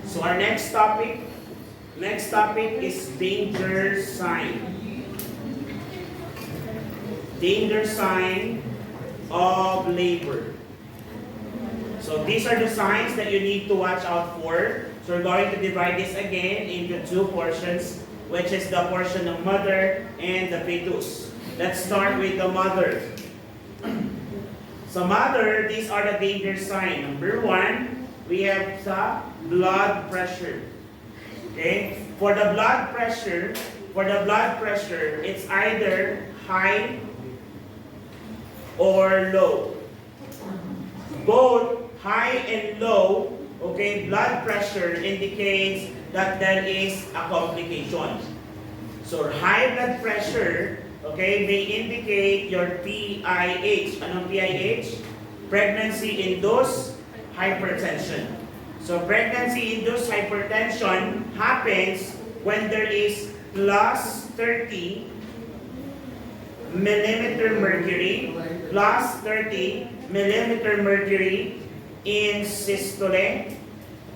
So our next topic is danger sign. Danger sign of labor. So these are the signs that you need to watch out for. So we're going to divide this again into two portions, which is the portion of mother and the fetus. Let's start with the mother. So mother, these are the danger signs. Number one, we have the blood pressure. Okay? For the blood pressure, it's either high or low. Both high and low, okay, blood pressure indicates that there is a complication. So high blood pressure, okay, may indicate your PIH. Anong PIH? Pregnancy-induced hypertension. So pregnancy-induced hypertension happens when there is plus 30 millimeter mercury, plus 30 millimeter mercury in systole,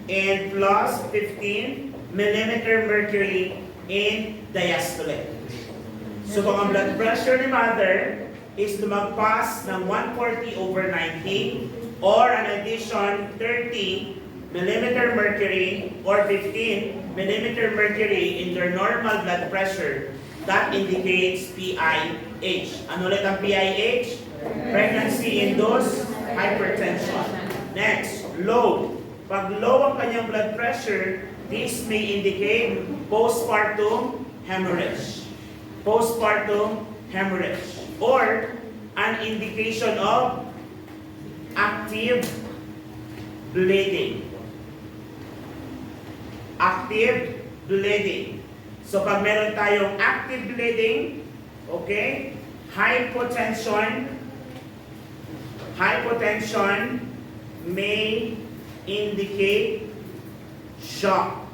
and plus 15 millimeter mercury in diastole. So kung ang blood pressure ni mother is lumagpas ng 140/90 or an addition 30 millimeter mercury or 15 millimeter mercury in their normal blood pressure, that indicates PIH. Ano ulit ang PIH? Pregnancy-induced hypertension. Next, low. Pag low ang kanyang blood pressure, this may indicate postpartum hemorrhage. Postpartum hemorrhage. Or an indication of active bleeding. Active bleeding. So pag meron tayong active bleeding, okay, hypotension may indicate shock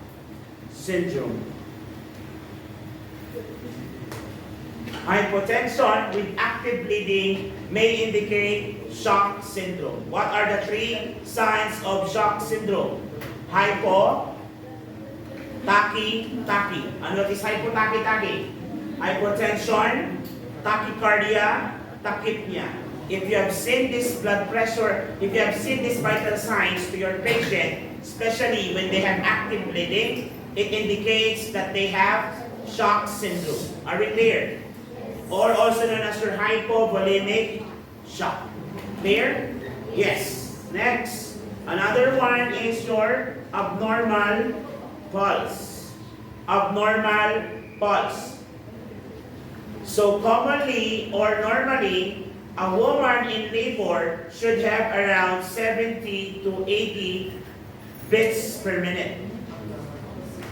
syndrome. Hypotension with active bleeding may indicate shock syndrome. What are the three signs of shock syndrome? Hypo, tachy. Ano is hypo, tachy? Hypotension, tachycardia, tachypnea. If you have seen this blood pressure, if you have seen these vital signs to your patient, especially when they have active bleeding, it indicates that they have shock syndrome. Are we clear? Or also known as your hypovolemic shock. Clear? Yes. Next, another one is your abnormal pulse. Abnormal pulse. So commonly or normally, a woman in labor should have around 70 to 80 beats per minute.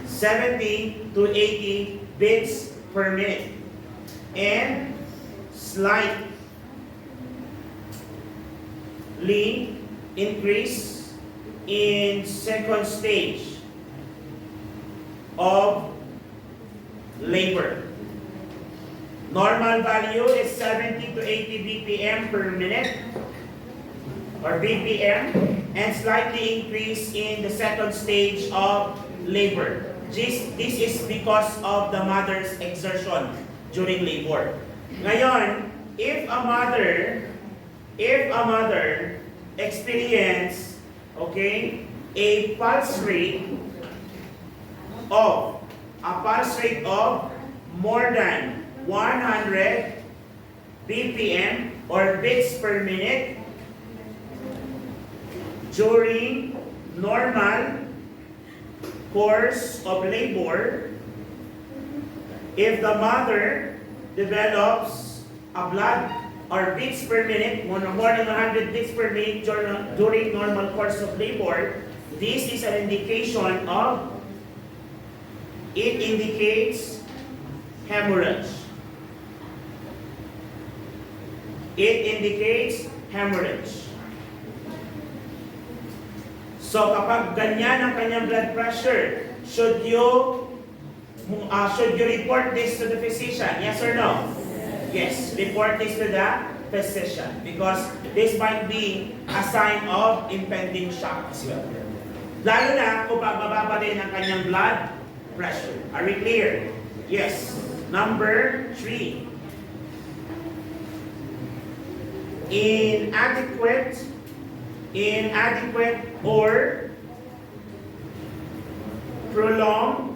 70 to 80 beats per minute. And slightly increase in second stage of labor. Normal value is 70 to 80 BPM per minute or BPM, and slightly increase in the second stage of labor. This is because of the mother's exertion during labor. Ngayon, if a mother experience, okay, a pulse rate of more than 100 BPM or beats per minute during normal course of labor, if the mother develops a blood or beats per minute, more than 100 beats per minute during normal course of labor, this is an indication of, it indicates hemorrhage. It indicates hemorrhage. So kapag ganyan ang kanyang blood pressure, should you report this to the physician? Yes or no? Yes, report this to the physician because this might be a sign of impending shock as well. Lalo na kung mababa din ang kanyang blood pressure. Are we clear? Yes. Number 3. Inadequate or prolonged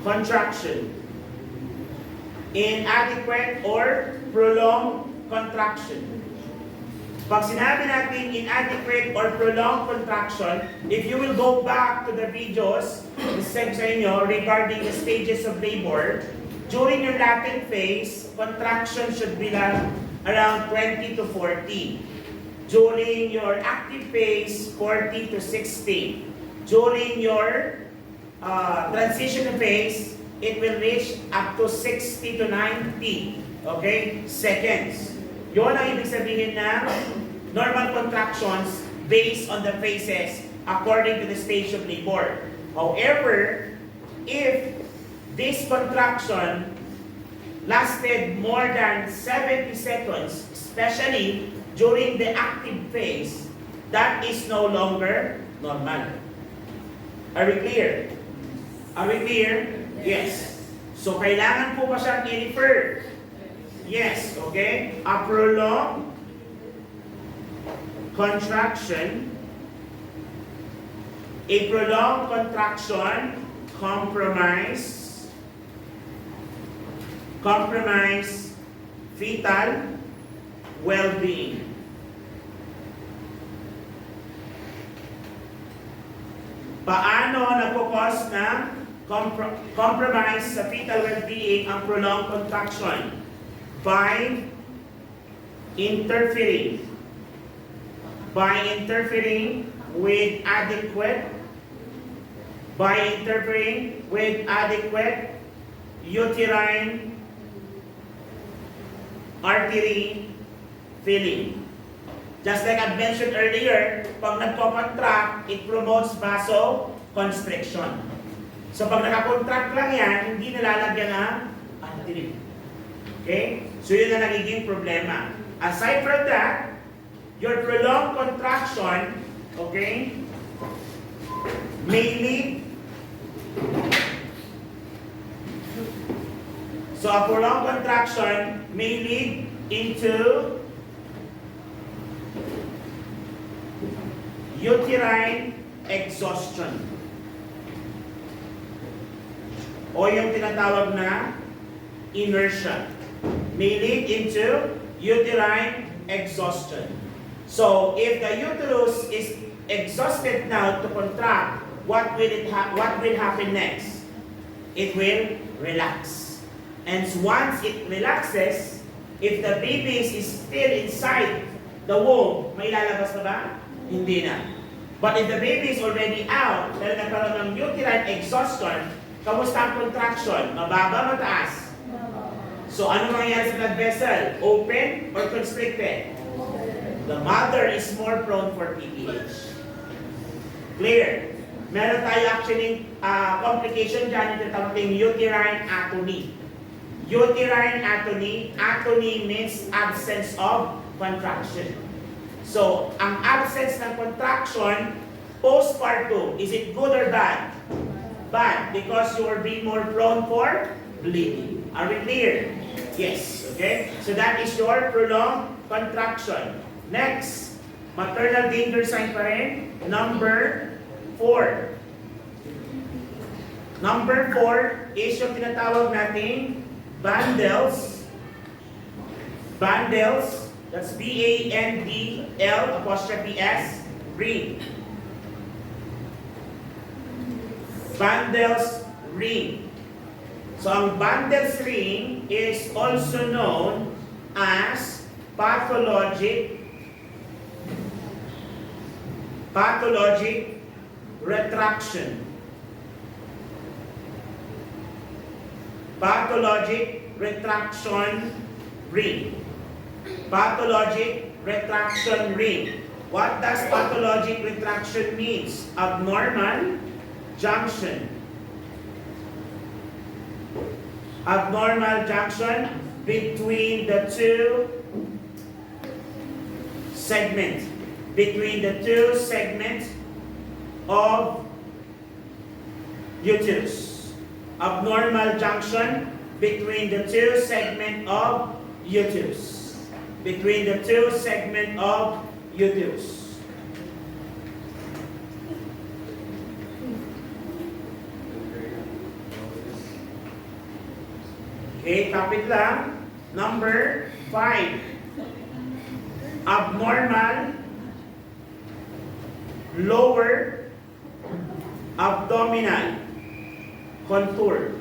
contraction. Inadequate or prolonged contraction. Pag sinabi natin inadequate or prolonged contraction, if you will go back to the videos sent sa inyo regarding the stages of labor, during your latent phase, contraction should be around 20 to 40. During your active phase, 40 to 60. During your transition phase, it will reach up to 60 to 90, okay, seconds. Yun ang ibig sabihin ng normal contractions based on the phases according to the stage of labor. However, if this contraction lasted more than 70 seconds, especially during the active phase, that is no longer normal. Are we clear? Are we clear? Yes. So, kailangan po ba siyang i-refer? Yes, okay? A prolonged contraction, compromise fetal well-being. Paano nagpo-cause ng compromise sa fetal well-being ang prolonged contraction? By interfering with adequate uterine artery filling. Just like I mentioned earlier, pag nagko-contract, it promotes vasoconstriction. So pag nakakontract lang yan, hindi nalalagyan ng artery. Okay? So yun ang nagiging problema. Aside from that, your prolonged contraction, okay, may lead. So a prolonged contraction may lead into uterine exhaustion. O yung tinatawag na inertia. May lead into uterine exhaustion. So, if the uterus is exhausted now to contract, what will happen next? It will relax. And once it relaxes, if the baby is still inside the womb, may lalabas na ba? Hindi na. But if the baby is already out, dahil nagkaroon ng uterine exhaustion, kamusta ang contraction? Mababa, mataas? So, ano mangyayari sa blood vessel? Open or constricted? The mother is more prone for PPH. Clear? Meron tayo actually complication dyan, ito tawagin uterine atony. Uterine atony, atony means absence of contraction. So, ang absence ng contraction, postpartum, is it good or bad? Bad, because you will be more prone for bleeding. Are we clear? Yes, okay? So that is your prolonged contraction. Next, maternal danger sign pa rin. Number 4. Number 4 is yung tinatawag nating Bandels. Bandels, that's B-A-N-D-L'(S), ring. Bandels ring. So, ang Bandels ring is also known as pathologic retraction. Pathologic retraction ring. Pathologic retraction ring. What does pathologic retraction means? Abnormal junction. Abnormal junction between the two segments. Between the two segments of uterus. Abnormal junction between the two segment of uterus. Between the two segment of uterus. Okay, kapit lang. Number 5. Abnormal lower abdominal contour.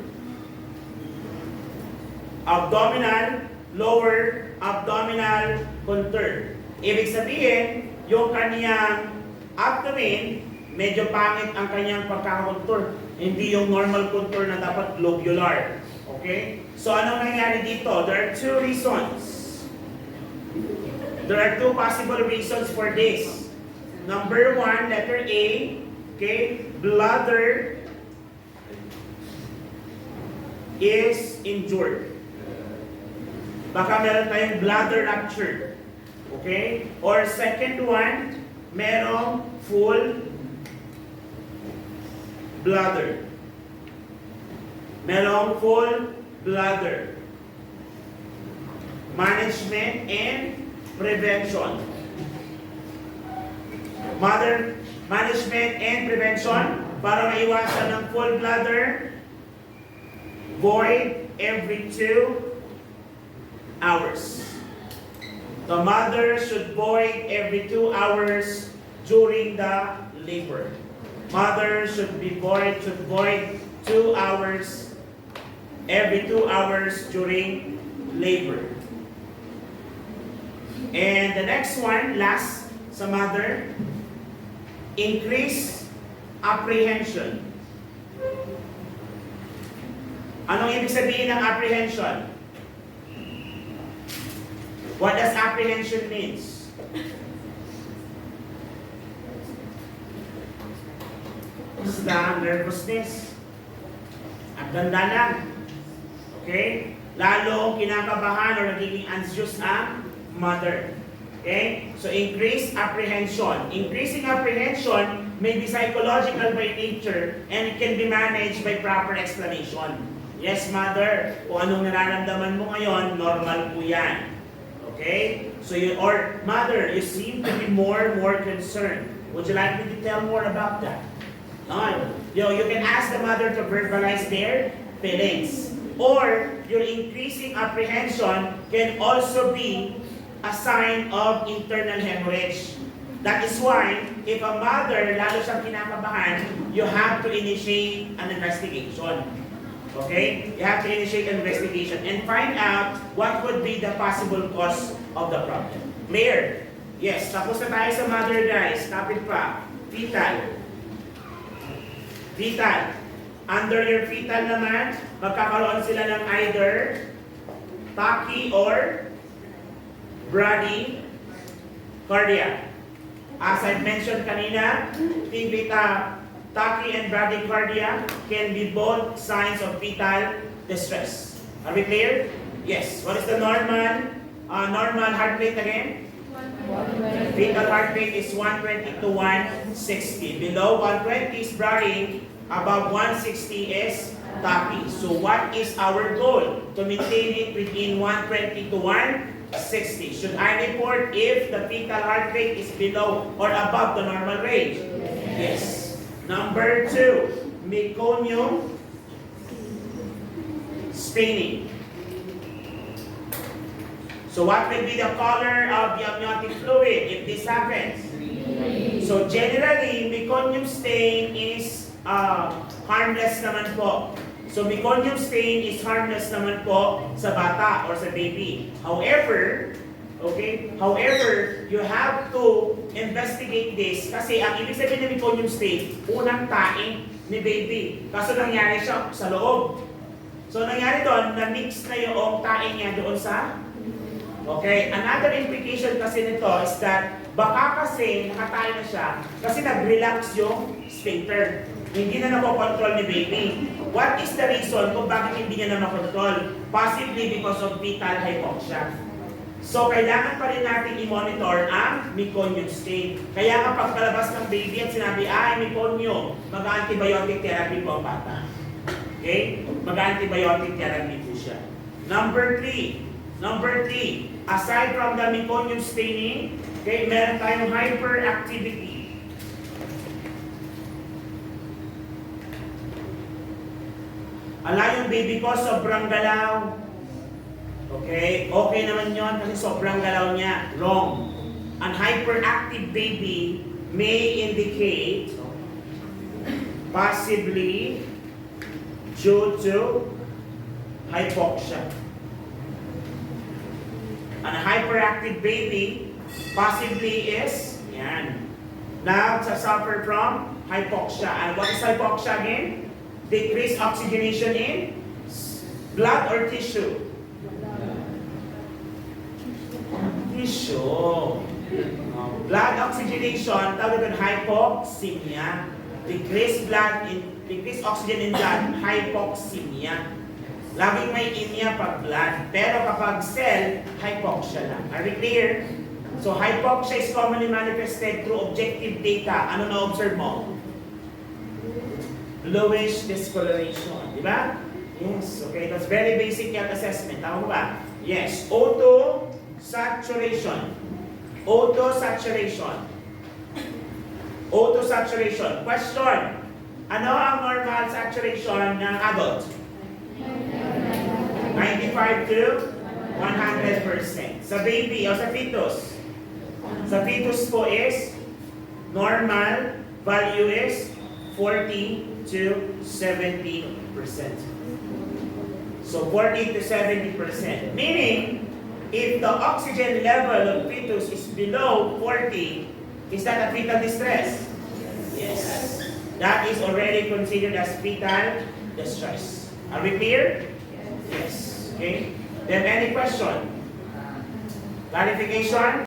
Abdominal, lower abdominal contour. Ibig sabihin, yung kaniyang abdomen, medyo pangit ang kanyang pagkakakontour. Hindi yung normal contour na dapat globular. Okay? So, anong nangyari dito? There are two reasons. There are two possible reasons for this. Number 1, letter A, okay, bladder is injured. Baka meron tayong bladder rupture. Okay? Or second one, merong full bladder. Merong full bladder. Management and prevention. Management and prevention para maiwasan ng full bladder, void every 2 hours. The mother should void every 2 hours during the labor. Mother should void 2 hours every 2 hours during labor. And the next one, last sa mother, increase apprehension. Anong ibig sabihin ng apprehension? What does apprehension means? Basta nervousness. Ang ganda lang. Okay? Lalo kinakabahan o nagiging anxious ang mother. Okay? So increase apprehension. Increasing apprehension may be psychological by nature and it can be managed by proper explanation. Yes, mother, kung anong nararamdaman mo ngayon, normal po yan. Okay? So or mother, you seem to be more concerned. Would you like me to tell more about that? You can ask the mother to verbalize their feelings. Or your increasing apprehension can also be a sign of internal hemorrhage. That is why, if a mother, lalo siyang kinakabahan, you have to initiate an investigation. Okay? You have to initiate an investigation and find out what would be the possible cause of the problem. Clear? Yes, tapos na tayo sa mother, guys. Kapit pa. Fetal. Fetal. Under your fetal naman, magkakaroon sila ng either tachy or bradycardia. As I mentioned kanina, tachy and bradycardia can be both signs of fetal distress. Are we clear? Yes. What is the normal heart rate again? 120. Fetal heart rate is 120 to 160. Below 120 is brady, above 160 is tachy. So what is our goal? To maintain it between 120 to 160. Should I report if the fetal heart rate is below or above the normal range? Yes. Number 2, meconium staining. So what will be the color of the amniotic fluid if this happens? So generally, meconium stain is harmless naman po. So meconium stain is harmless naman po sa bata or sa baby. However, you have to investigate this kasi ang ibig sabihin ng meconium stain, unang taing ni baby. Kaso nangyari siya sa loob. So nangyari doon, na-mix na yung taing niya doon sa. Okay, another implication kasi nito is that baka kasi nakatayo na siya kasi nag-relax yung sphincter. Hindi na nakokontrol ni baby. What is the reason kung bakit hindi niya na makontrol? Possibly because of fetal hypoxia. So, kailangan pa rin natin i-monitor ang meconium state. Kaya kapag kalabas ng baby at sinabi, meconium, mag-antibiotic therapy po ang bata. Okay? Mag-antibiotic therapy po siya. Number 3, aside from the meconium staining, okay, meron tayong hyperactivity. Yung baby ko, sobrang galaw. Okay naman yon kasi sobrang galaw niya. Wrong. An hyperactive baby may indicate possibly due to hypoxia. An hyperactive baby possibly is, now suffer from hypoxia. And what is hypoxia again? Decreased oxygenation in blood or tissue? Tissue. Blood oxygenation, tawag doon hypoxemia. Decreased oxygen in blood, hypoxemia. Laging may inia pag blood, pero kapag cell, hypoxia lang. Are we clear? So hypoxia is commonly manifested through objective data. Ano na-observe mo? Bluish discoloration. Di ba? Yes, okay. That's very basic health assessment. Tama mo ba? Yes. Autosaturation. Question. Ano ang normal saturation ng adult? 95 to 100%. Sa baby o sa fetus? Sa fetus po is normal value is 40 to 70%. So 40 to 70%. Meaning, if the oxygen level of fetus is below 40, is that a fetal distress? Yes. That is already considered as fetal distress. Are we clear? Yes. Okay. Then any question? Clarification?